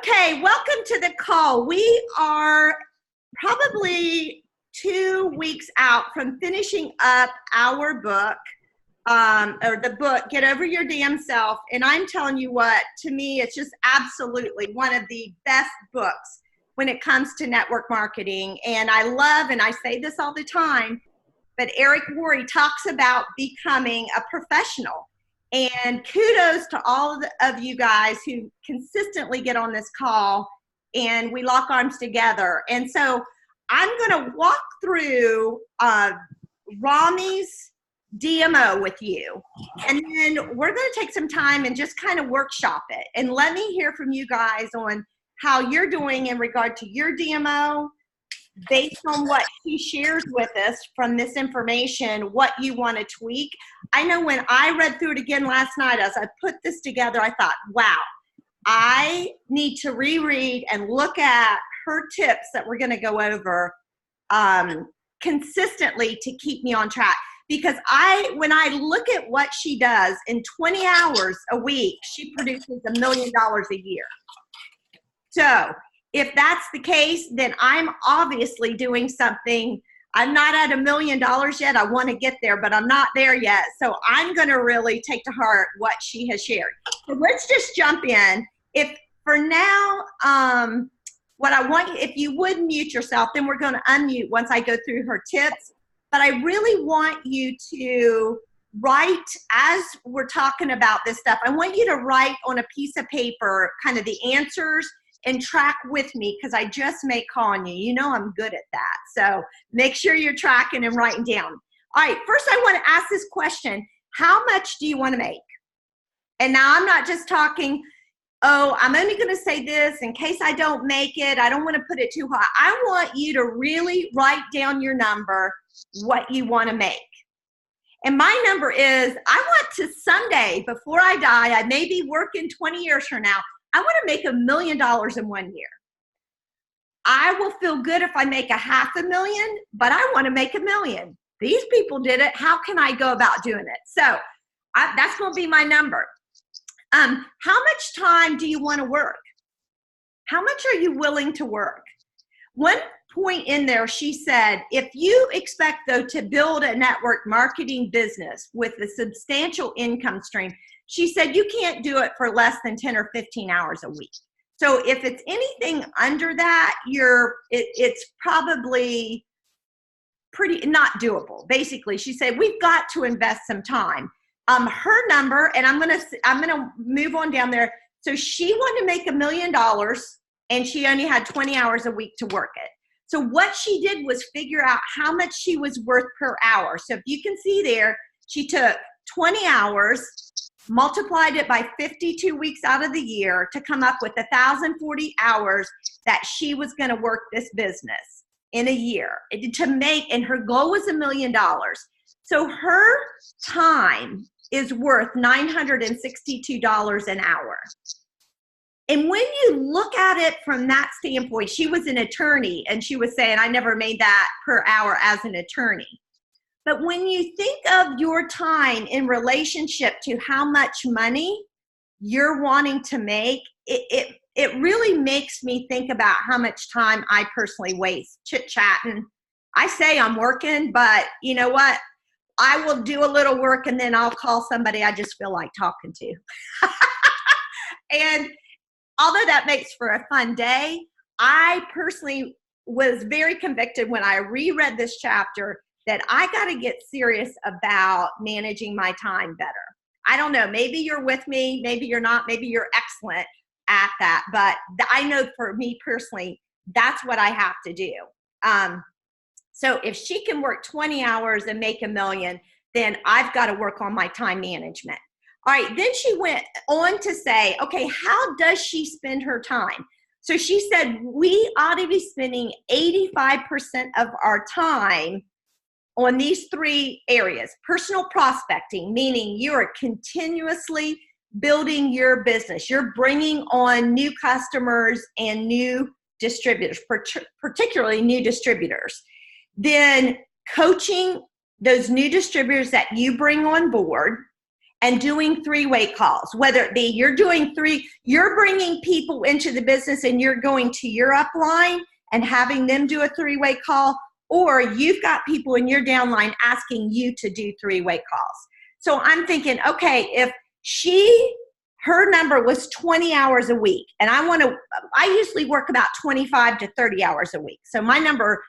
Okay, welcome to the call. We are probably 2 weeks out from finishing up our book, or the book, Get Over Your Damn Self. And I'm telling you what, to me, it's just absolutely one of the best books when it comes to network marketing. And I love, and I say this all the time, but Eric Worre talks about becoming a professional. And kudos to all of you guys who consistently get on this call and we lock arms together. And so I'm going to walk through Rami's DMO with you. And then we're going to take some time and just kind of workshop it. And let me hear from you guys on how you're doing in regard to your DMO, based on what he shares with us from this information, what you want to tweak. I know when I read through it again last night, as I put this together, I thought, wow, I need to reread and look at her tips that we're going to go over consistently to keep me on track. Because when I look at what she does in 20 hours a week, she produces $1 million a year. So if that's the case, then I'm obviously doing something. I'm not at $1 million yet. I want to get there, but I'm not there yet. So I'm going to really take to heart what she has shared. So let's just jump in. If for now, what I want you, if you would mute yourself, then we're going to unmute once I go through her tips. But I really want you to write, as we're talking about this stuff, I want you to write on a piece of paper kind of the answers and track with me, because I just may call on you. You know I'm good at that. So make sure you're tracking and writing down. All right, first I want to ask this question. How much do you want to make? And now I'm not just talking, oh, I'm only going to say this in case I don't make it. I don't want to put it too high. I want you to really write down your number, what you want to make. And my number is, I want to someday, before I die, I may be working 20 years from now, I want to make $1 million in 1 year. I will feel good if I make $500,000, but I want to make $1 million. These people did it. How can I go about doing it? So that's going to be my number. How much time do you want to work? How much are you willing to work? One point in there, she said, if you expect, though, to build a network marketing business with a substantial income stream, she said you can't do it for less than 10 or 15 hours a week. So if it's anything under that, it's probably pretty not doable. Basically, she said we've got to invest some time. Her number, and I'm gonna move on down there. So she wanted to make $1 million, and she only had 20 hours a week to work it. So what she did was figure out how much she was worth per hour. So if you can see there, she took 20 hours, multiplied it by 52 weeks out of the year to come up with 1,040 hours that she was going to work this business in a year to make, and her goal was $1 million. So her time is worth $962 an hour. And when you look at it from that standpoint, she was an attorney, and she was saying, I never made that per hour as an attorney. But when you think of your time in relationship to how much money you're wanting to make, it really makes me think about how much time I personally waste chit-chatting. I say I'm working, but you know what? I will do a little work and then I'll call somebody I just feel like talking to. And although that makes for a fun day, I personally was very convicted when I reread this chapter that I got to get serious about managing my time better. I don't know, maybe you're with me, maybe you're not, maybe you're excellent at that, but I know for me personally, that's what I have to do. So if she can work 20 hours and make $1 million, then I've got to work on my time management. All right, then she went on to say, okay, how does she spend her time? So she said, we ought to be spending 85% of our time on these 3 areas. Personal prospecting, meaning you are continuously building your business. You're bringing on new customers and new distributors, particularly new distributors. Then coaching those new distributors that you bring on board. and doing three-way calls, whether it be you're bringing people into the business and you're going to your upline and having them do a three-way call, or you've got people in your downline asking you to do three-way calls. So I'm thinking, okay, if her number was 20 hours a week, and I usually work about 25 to 30 hours a week. So my number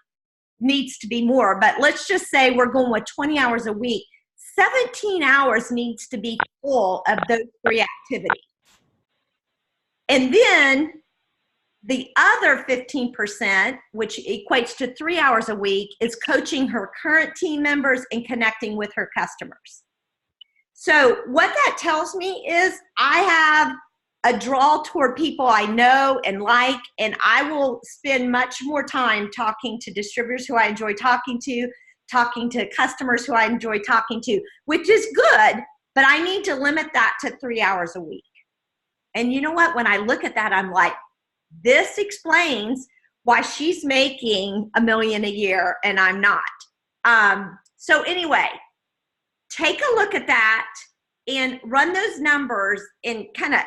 needs to be more, but let's just say we're going with 20 hours a week. 17 hours needs to be full of those three activities. And then the other 15%, which equates to 3 hours a week, is coaching her current team members and connecting with her customers. So what that tells me is I have a draw toward people I know and like, and I will spend much more time talking to distributors who I enjoy talking to customers who I enjoy talking to, which is good, but I need to limit that to 3 hours a week. And you know what? When I look at that, I'm like, this explains why she's making $1 million a year and I'm not. So anyway, take a look at that and run those numbers and kind of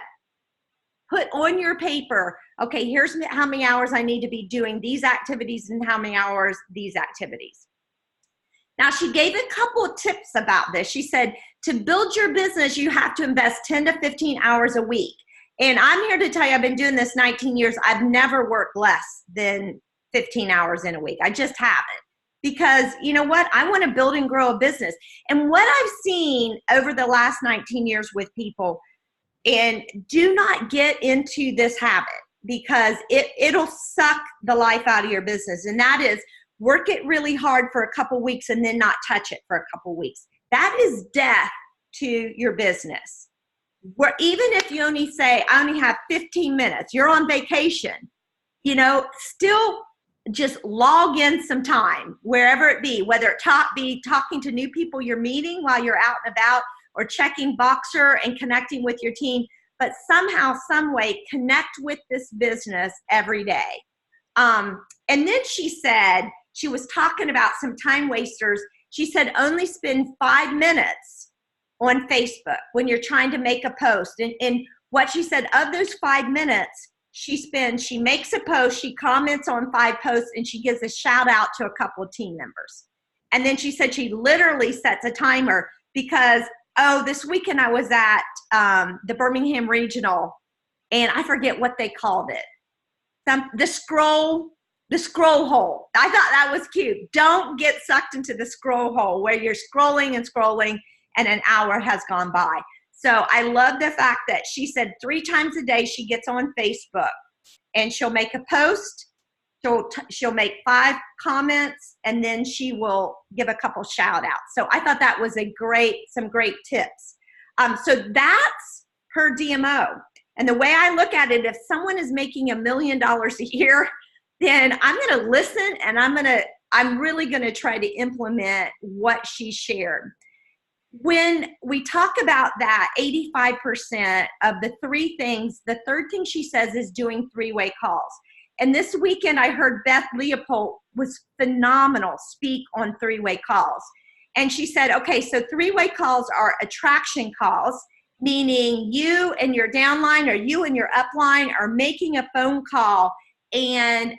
put on your paper, okay, here's how many hours I need to be doing these activities and how many hours these activities. Now, she gave a couple of tips about this. She said, to build your business, you have to invest 10 to 15 hours a week. And I'm here to tell you, I've been doing this 19 years. I've never worked less than 15 hours in a week. I just haven't. Because you know what? I want to build and grow a business. And what I've seen over the last 19 years with people, and do not get into this habit because it'll suck the life out of your business. And that is, work it really hard for a couple weeks and then not touch it for a couple weeks. That is death to your business. Where even if you only say, I only have 15 minutes, you're on vacation, still just log in some time, wherever it be, whether it be talking to new people you're meeting while you're out and about, or checking Voxer and connecting with your team, but somehow, some way, connect with this business every day. And then she said, she was talking about some time wasters. She said, only spend 5 minutes on Facebook when you're trying to make a post. And what she said, of those 5 minutes, she makes a post, she comments on 5 posts, and she gives a shout out to a couple of team members. And then she said she literally sets a timer because, this weekend I was at the Birmingham Regional, and I forget what they called it. The scroll hole. I thought that was cute. Don't get sucked into the scroll hole where you're scrolling and an hour has gone by. So I love the fact that she said 3 times a day she gets on Facebook and she'll make a post. She'll make 5 comments, and then she will give a couple shout outs. So I thought that was some great tips. So that's her DMO. And the way I look at it, if someone is making $1 million a year, then I'm going to listen and I'm really going to try to implement what she shared. When we talk about that 85% of the 3 things, the third thing she says is doing 3-way calls. And this weekend I heard Beth Leopold was phenomenal speak on 3-way calls. And she said, okay, so 3-way calls are attraction calls, meaning you and your downline or you and your upline are making a phone call and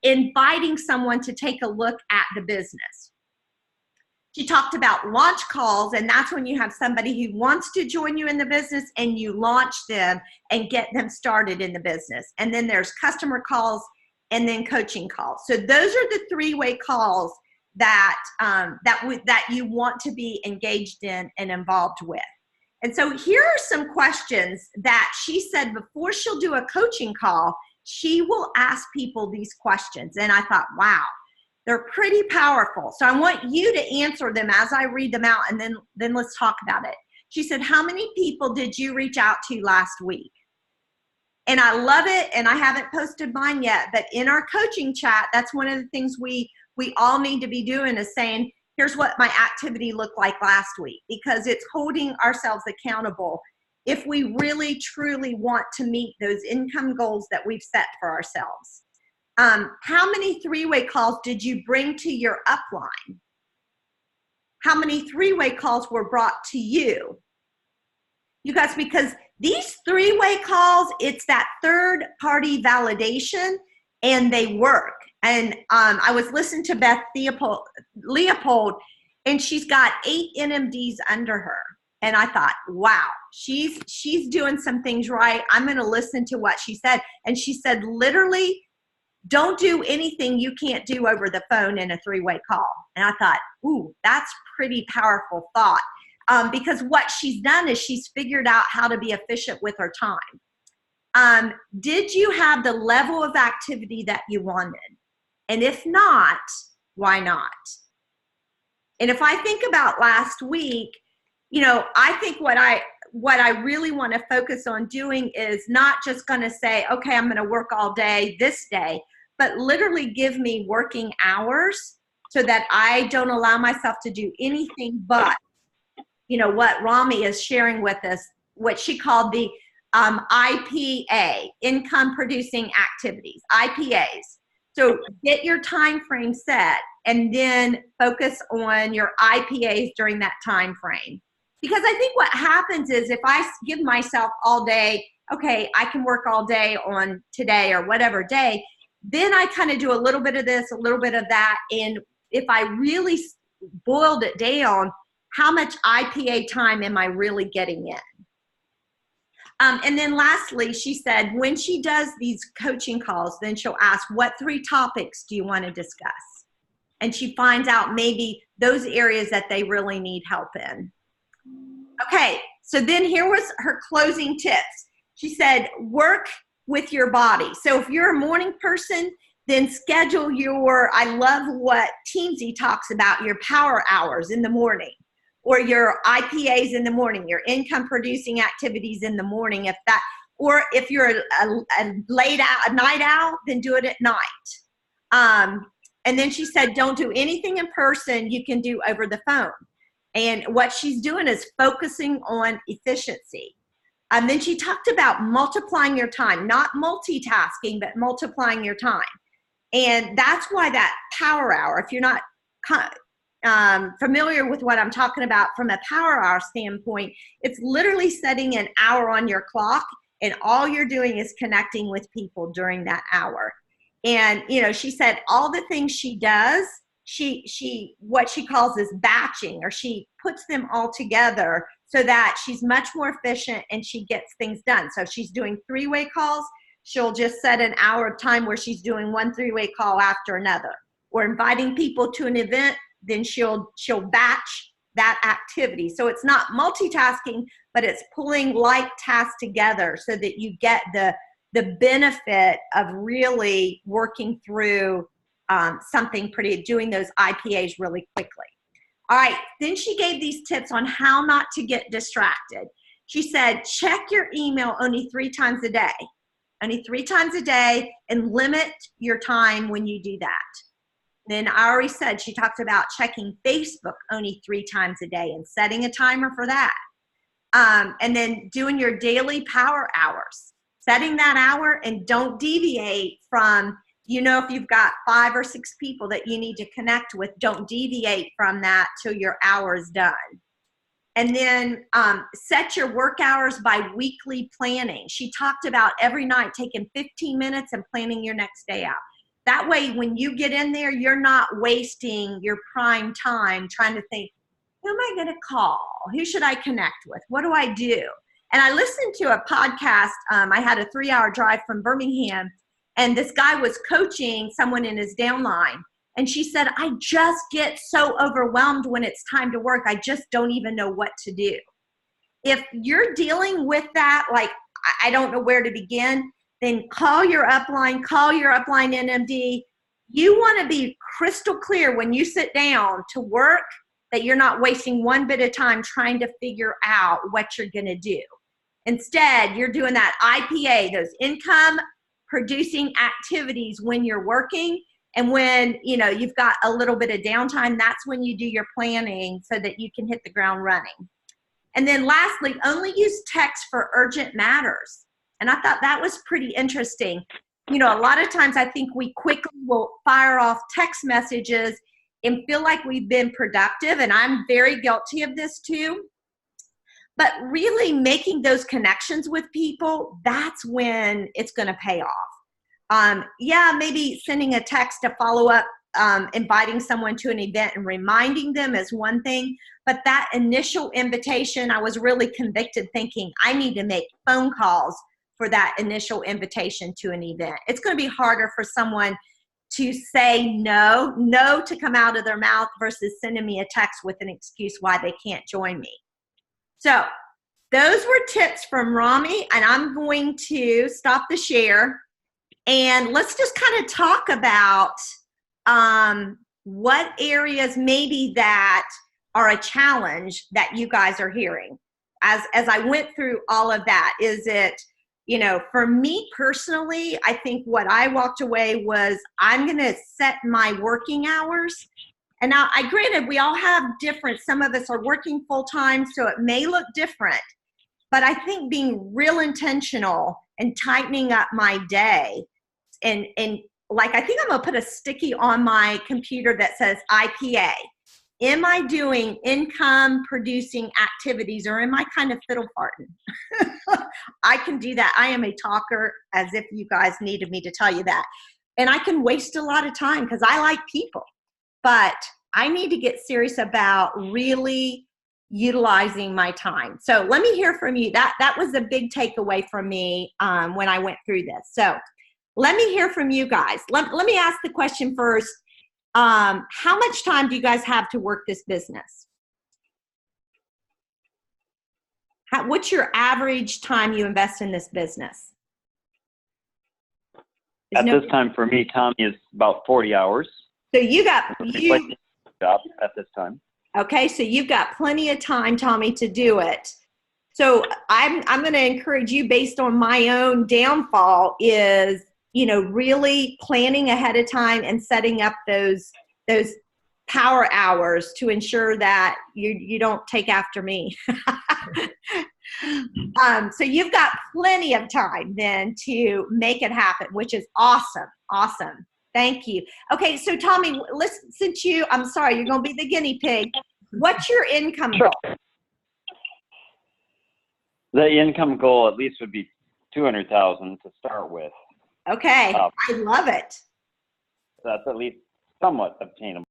inviting someone to take a look at the business. She talked about launch calls, and that's when you have somebody who wants to join you in the business and you launch them and get them started in the business. And then there's customer calls and then coaching calls. So those are the 3-way calls that you want to be engaged in and involved with. And so here are some questions that she said before she'll do a coaching call, she will ask people these questions. And I thought, wow, they're pretty powerful. So I want you to answer them as I read them out, and then let's talk about it. She said, how many people did you reach out to last week? And I love it, and I haven't posted mine yet, but in our coaching chat, that's one of the things we all need to be doing is saying, here's what my activity looked like last week, because it's holding ourselves accountable if we really, truly want to meet those income goals that we've set for ourselves. How many 3-way calls did you bring to your upline? How many 3-way calls were brought to you? You guys, because these three-way calls, it's that third-party validation, and they work. And I was listening to Beth Leopold, and she's got 8 NMDs under her. And I thought, wow, she's doing some things right. I'm going to listen to what she said. And she said, literally, don't do anything you can't do over the phone in a three-way call. And I thought, ooh, that's pretty powerful thought. Because what she's done is she's figured out how to be efficient with her time. Did you have the level of activity that you wanted? And if not, why not? And if I think about last week, you know, I think what I really want to focus on doing is not just going to say, okay, I'm going to work all day this day, but literally give me working hours so that I don't allow myself to do anything but, you know, what Rami is sharing with us, what she called the IPA, income producing activities, IPAs. So get your time frame set and then focus on your IPAs during that time frame. Because I think what happens is if I give myself all day, okay, I can work all day on today or whatever day, then I kind of do a little bit of this, a little bit of that. And if I really boiled it down, how much IPA time am I really getting in? And then lastly, she said, when she does these coaching calls, then she'll ask, what 3 topics do you want to discuss? And she finds out maybe those areas that they really need help in. Okay, so then here was her closing tips. She said, work with your body. So if you're a morning person, then schedule your, I love what Teamsy talks about, your power hours in the morning, or your IPAs in the morning, your income producing activities in the morning, if that, or if you're a night owl, then do it at night. And then she said, don't do anything in person you can do over the phone. And what she's doing is focusing on efficiency. And then she talked about multiplying your time, not multitasking, but multiplying your time. And that's why that power hour, if you're not familiar with what I'm talking about from a power hour standpoint, it's literally setting an hour on your clock, and all you're doing is connecting with people during that hour. And, you know, she said all the things she does, she what she calls is batching, or she puts them all together so that she's much more efficient and she gets things done. So if she's doing 3-way calls, she'll just set an hour of time where she's doing 1 3-way call after another, or inviting people to an event, then she'll batch that activity. So it's not multitasking, but it's pulling like tasks together so that you get the benefit of really working through something pretty, doing those IPAs really quickly. All right, then she gave these tips on how not to get distracted. She said, check your email only 3 times a day. Only 3 times a day, and limit your time when you do that. Then I already said, she talked about checking Facebook only 3 times a day and setting a timer for that. And then doing your daily power hours, setting that hour, and don't deviate from, you know, if you've got 5 or 6 people that you need to connect with, don't deviate from that till your hour is done. And then set your work hours by weekly planning. She talked about every night taking 15 minutes and planning your next day out. That way, when you get in there, you're not wasting your prime time trying to think, who am I going to call? Who should I connect with? What do I do? And I listened to a podcast. I had a 3-hour drive from Birmingham, and this guy was coaching someone in his downline. And she said, I just get so overwhelmed when it's time to work. I just don't even know what to do. If you're dealing with that, like, I don't know where to begin, then call your upline NMD. You want to be crystal clear when you sit down to work that you're not wasting one bit of time trying to figure out what you're going to do. Instead, you're doing that IPA, those income producing activities when you're working. And when, you know, you've got a little bit of downtime, that's when you do your planning so that you can hit the ground running. And then lastly, only use text for urgent matters. And I thought that was pretty interesting. You know, a lot of times I think we quickly will fire off text messages and feel like we've been productive. And I'm very guilty of this too. But really making those connections with people, that's when it's going to pay off. Yeah, maybe sending a text to follow up, inviting someone to an event and reminding them is one thing. But that initial invitation, I was really convicted thinking I need to make phone calls for that initial invitation to an event. It's going to be harder for someone to say no to come out of their mouth versus sending me a text with an excuse why they can't join me. So those were tips from Rami, and I'm going to stop the share and let's just kind of talk about what areas maybe that are a challenge that you guys are hearing. As I went through all of that, is it, you know, for me personally, I think what I walked away was I'm going to set my working hours. And now, granted, we all have different, some of us are working full time, so it may look different. But I think being real intentional and tightening up my day, and like, I think I'm gonna put a sticky on my computer that says IPA. Am I doing income producing activities, or am I kind of fiddle farting? I can do that. I am a talker, as if you guys needed me to tell you that. And I can waste a lot of time because I like people. But I need to get serious about really utilizing my time. So let me hear from you. That was a big takeaway from me when I went through this. So let me hear from you guys. Let me ask the question first. How much time do you guys have to work this business? What's your average time you invest in this business? At this time for me, Tommy, is about 40 hours. So you job at this time. Okay, so you've got plenty of time, Tommy, to do it. So I'm going to encourage you, based on my own downfall, is, you know, really planning ahead of time and setting up those power hours to ensure that you don't take after me. So you've got plenty of time then to make it happen, which is awesome. Awesome. Thank you. Okay, so Tommy, listen, since I'm sorry, you're going to be the guinea pig. What's your income goal? The income goal at least would be $200,000 to start with. Okay, I love it. That's at least somewhat obtainable.